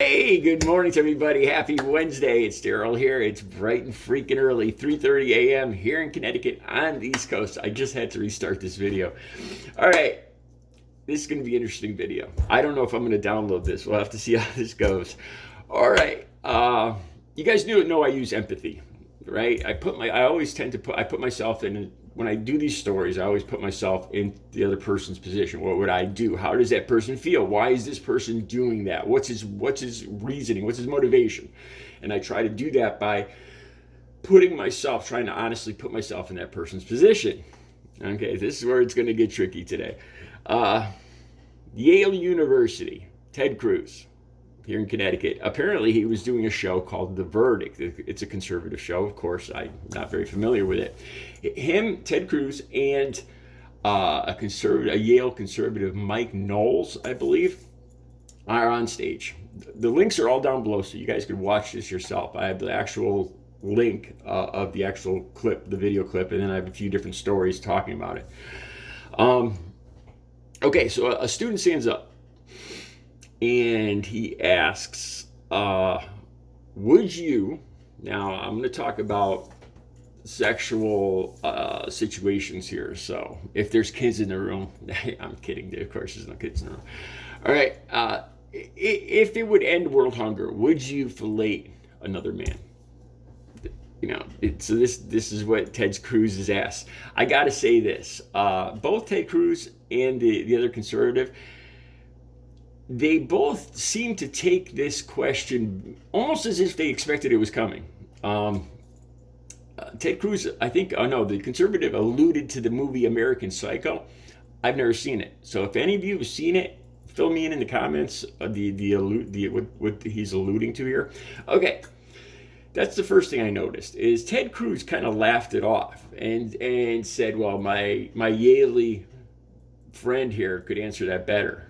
Hey, good morning to everybody. Happy Wednesday. It's Daryl here. It's bright and freaking early, 3:30 a.m. here in Connecticut on the East Coast. I just had to restart this video. All right, this is going to be an interesting video. I don't know if I'm going to download this. We'll have to see how this goes. All right, you guys know I use empathy, right? I always tend to put myself in. When I do these stories, I always put myself in the other person's position. What would I do? How does that person feel? Why is this person doing that? What's his reasoning? What's his motivation? And I try to do that by trying to honestly put myself in that person's position. Okay, this is where it's going to get tricky today. Yale University, Ted Cruz, here in Connecticut. Apparently, he was doing a show called The Verdict. It's a conservative show, of course. I'm not very familiar with it. Him, Ted Cruz, and a Yale conservative, Mike Knowles, I believe, are on stage. The links are all down below, so you guys can watch this yourself. I have the actual link of the actual clip, the video clip, and then I have a few different stories talking about it. Okay, so a student stands up and he asks, would you, now I'm going to talk about sexual situations here, so if there's kids in the room, I'm kidding, of course there's no kids in the room. All right, if it would end world hunger, would you fellate another man? So this is what Ted Cruz is asked. I got to say this, both Ted Cruz and the other conservative, they both seem to take this question almost as if they expected it was coming. Ted Cruz, I think, the conservative alluded to the movie American Psycho. I've never seen it. So if any of you have seen it, fill me in the comments what he's alluding to here. Okay, that's the first thing I noticed, is Ted Cruz kind of laughed it off and said, well, my Yaley friend here could answer that better.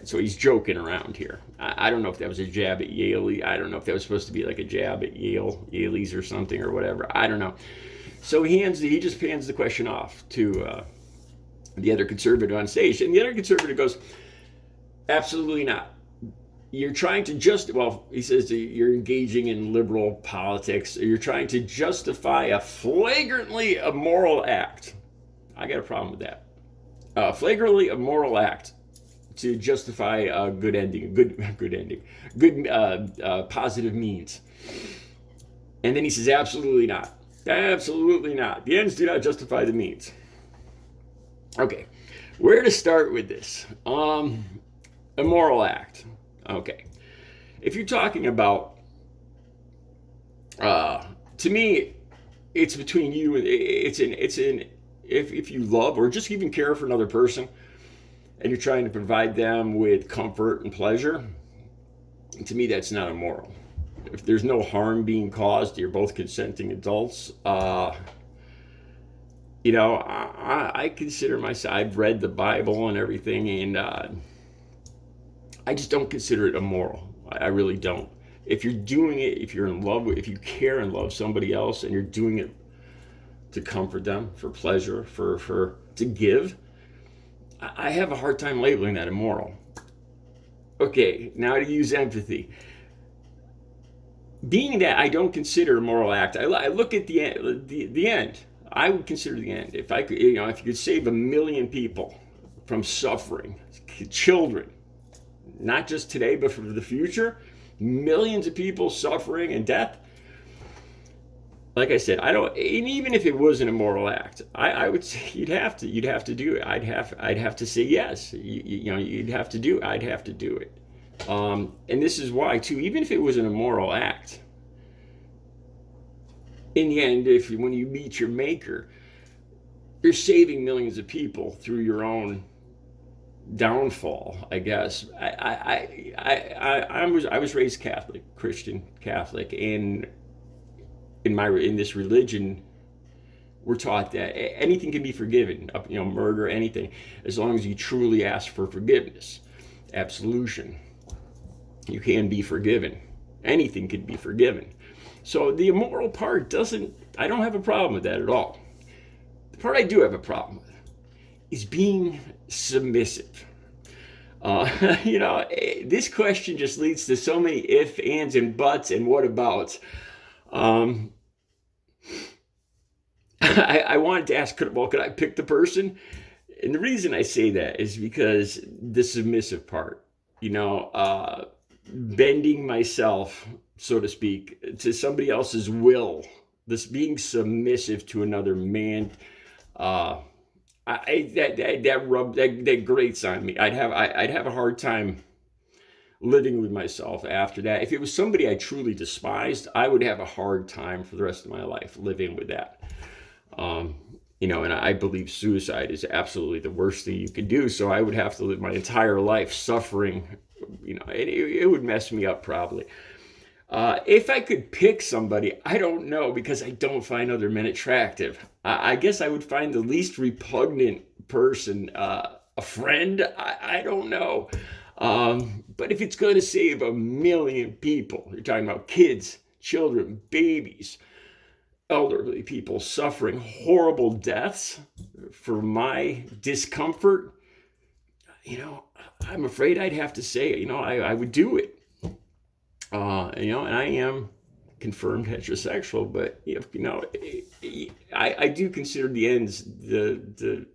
So he's joking around here. I don't know if that was a jab at Yale. I don't know if that was supposed to be like a jab at Yaleys or something or whatever. I don't know. So he just hands the question off to the other conservative on stage. And the other conservative goes, absolutely not. You're trying to he says you're engaging in liberal politics. You're trying to justify a flagrantly immoral act. I got a problem with that. Flagrantly immoral act to justify a good positive means. And then he says, absolutely not. Absolutely not. The ends do not justify the means. Okay, where to start with this? Immoral act. Okay. If you're talking about, to me, it's between you and if you love or just even care for another person, and you're trying to provide them with comfort and pleasure, to me, that's not immoral. If there's no harm being caused, you're both consenting adults. I consider myself, I've read the Bible and everything, and I just don't consider it immoral. I really don't. If you're doing it, if you care and love somebody else, and you're doing it to comfort them, for pleasure, to give, I have a hard time labeling that immoral. Okay, now to use empathy. Being that I don't consider a moral act, I look at the end. I would consider the end. If you could save 1 million people from suffering, children, not just today, but for the future, millions of people suffering and death. Like I said, and even if it was an immoral act, I would say you'd have to do it. I'd have to say yes. You'd have to do it. I'd have to do it. And this is why too. Even if it was an immoral act, in the end, when you meet your maker, you're saving millions of people through your own downfall, I guess. I was raised Catholic, Christian Catholic, and in this religion, we're taught that anything can be forgiven, murder, anything, as long as you truly ask for forgiveness, absolution. You can be forgiven. Anything can be forgiven. So the immoral part I don't have a problem with that at all. The part I do have a problem with is being submissive. This question just leads to so many if, ands, and buts, and what abouts. Um, I wanted to ask, could I pick the person? And the reason I say that is because the submissive part, bending myself, so to speak, to somebody else's will, this being submissive to another man, that grates on me. I'd have a hard time living with myself after that. If it was somebody I truly despised, I would have a hard time for the rest of my life living with that. And I believe suicide is absolutely the worst thing you could do. So I would have to live my entire life suffering. It would mess me up probably. If I could pick somebody, I don't know, because I don't find other men attractive. I guess I would find the least repugnant person, a friend. I don't know. But if it's going to save 1 million people, you're talking about kids, children, babies, elderly people suffering horrible deaths for my discomfort, I'm afraid I'd have to say, I would do it. And I am confirmed heterosexual, but I do consider the ends, the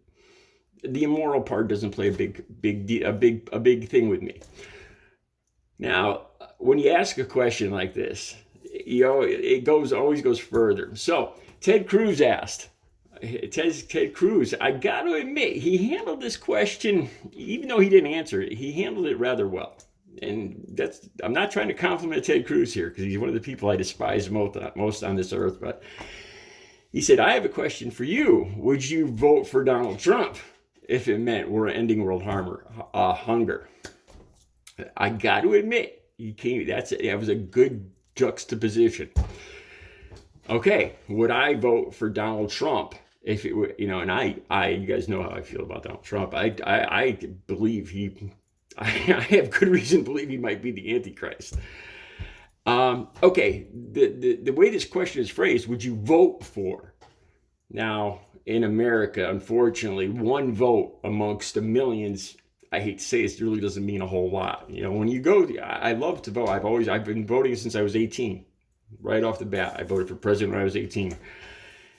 immoral part doesn't play a big thing with me. Now, when you ask a question like this, it always goes further. So Ted Cruz asked. Ted Cruz, I got to admit, he handled this question, even though he didn't answer it, he handled it rather well. And I'm not trying to compliment Ted Cruz here, because he's one of the people I despise most on this earth. But he said, I have a question for you. Would you vote for Donald Trump if it meant we're ending world hunger? I got to admit, that was a good juxtaposition. Okay, would I vote for Donald Trump if it were, and you guys know how I feel about Donald Trump. I believe I have good reason to believe he might be the Antichrist. Okay, the way this question is phrased, would you vote for? Now, in America, unfortunately, one vote amongst the millions, I hate to say this, really doesn't mean a whole lot. When you go, I love to vote. I've been voting since I was 18. Right off the bat, I voted for president when I was 18.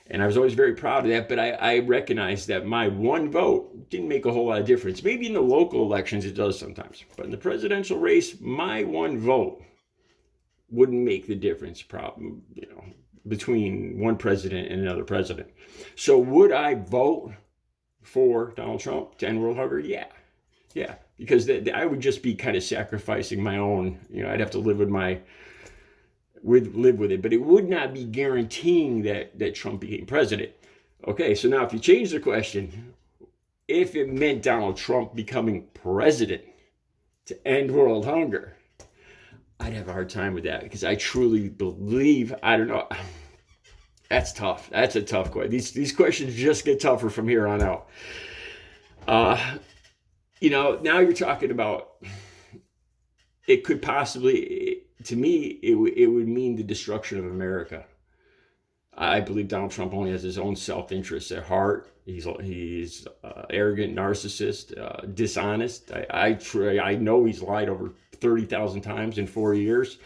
And I was always very proud of that, but I recognized that my one vote didn't make a whole lot of difference. Maybe in the local elections it does sometimes, but in the presidential race, my one vote wouldn't make the difference, between one president and another president. So would I vote for Donald Trump to end world hunger? Yeah, because I would just be kind of sacrificing my own. I'd have to live with it, but it would not be guaranteeing that Trump became president. Okay, so now if you change the question, if it meant Donald Trump becoming president to end world hunger, I'd have a hard time with that, because I truly believe, I don't know, that's tough. That's a tough question. These questions just get tougher from here on out. Now you're talking about, it could possibly, to me, it would mean the destruction of America. I believe Donald Trump only has his own self-interest at heart. He's arrogant, narcissist, dishonest. I know he's lied over 30,000 times in 4 years.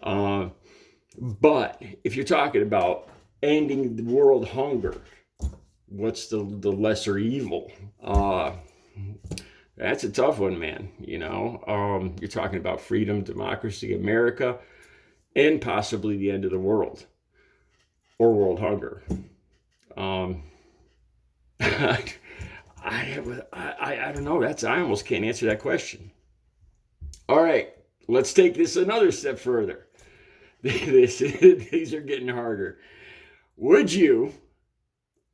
But if you're talking about ending the world hunger, what's the lesser evil? That's a tough one, man. You're talking about freedom, democracy, America, and possibly the end of the world or world hunger. I don't know. I almost can't answer that question. All right, let's take this another step further. These are getting harder. Would you?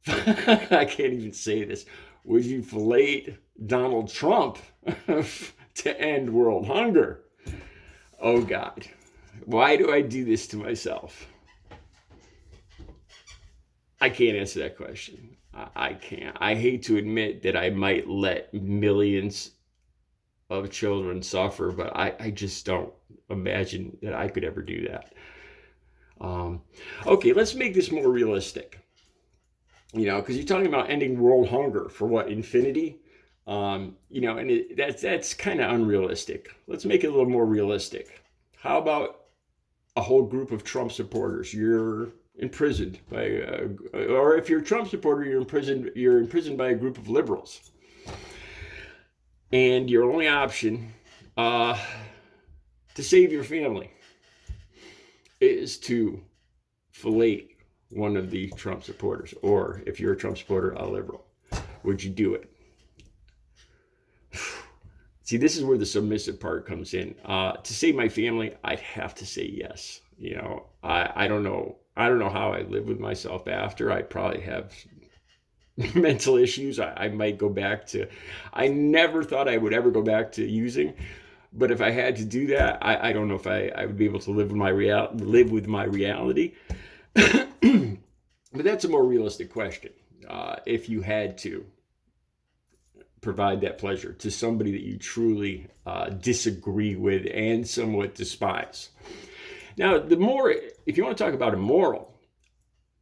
I can't even say this. Would you fellate Donald Trump to end world hunger? Oh God, why do I do this to myself? I can't answer that question. I can't. I hate to admit that I might let millions of children suffer, but I just don't imagine that I could ever do that. Okay, let's make this more realistic. Because you're talking about ending world hunger for what, infinity? And that's kind of unrealistic. Let's make it a little more realistic. How about a whole group of Trump supporters? You're imprisoned by, or if you're a Trump supporter, you're imprisoned. You're imprisoned by a group of liberals, and your only option to save your family is to fellate one of the Trump supporters, or if you're a Trump supporter, a liberal. Would you do it? See, this is where the submissive part comes in. To save my family, I'd have to say yes. I don't know. I don't know how I live with myself after. I probably have mental issues. I might go back to. I never thought I would ever go back to using, but if I had to do that, I don't know if I would be able to live with my reality. But that's a more realistic question. If you had to provide that pleasure to somebody that you truly disagree with and somewhat despise. Now, if you want to talk about immoral,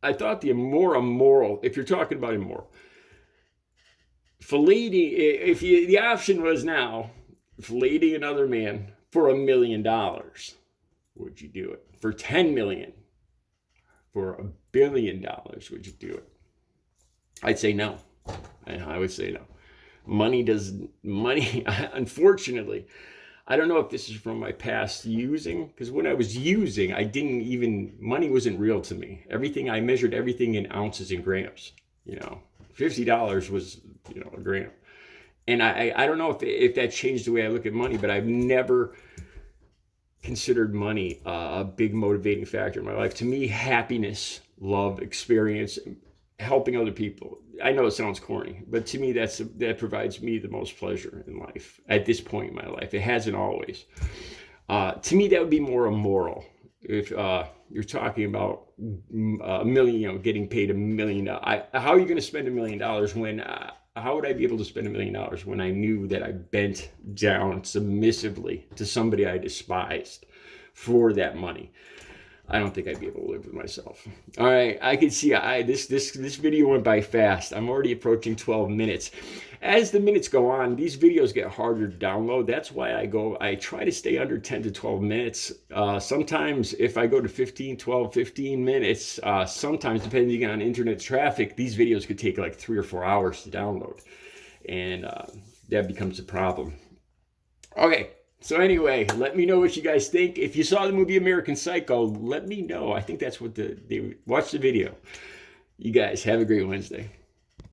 I thought the more immoral, if you're talking about immoral, filleting, the option was now filleting another man for $1 million, would you do it? For 10 million, for $1 billion, would you do it? I'd say no. I would say no. Money, unfortunately, I don't know if this is from my past using, because when I was using, money wasn't real to me. I measured everything in ounces and grams. $50 was, a gram. And I don't know if that changed the way I look at money, but I've never considered money a big motivating factor in my life. To me, happiness, love, experience, helping other people. I know it sounds corny, but to me, that provides me the most pleasure in life at this point in my life. It hasn't always. To me, that would be more immoral. If you're talking about $1 million, getting paid $1 million, how are you going to spend $1 million when? How would I be able to spend $1 million when I knew that I bent down submissively to somebody I despised for that money? I don't think I'd be able to live with myself. All right, I can see this video went by fast. I'm already approaching 12 minutes. As the minutes go on, these videos get harder to download. That's why I try to stay under 10 to 12 minutes. Sometimes if I go to 15 minutes, sometimes depending on internet traffic, these videos could take like 3 or 4 hours to download. And that becomes a problem. Okay. So anyway, let me know what you guys think. If you saw the movie American Psycho, let me know. I think that's what watch the video. You guys have a great Wednesday.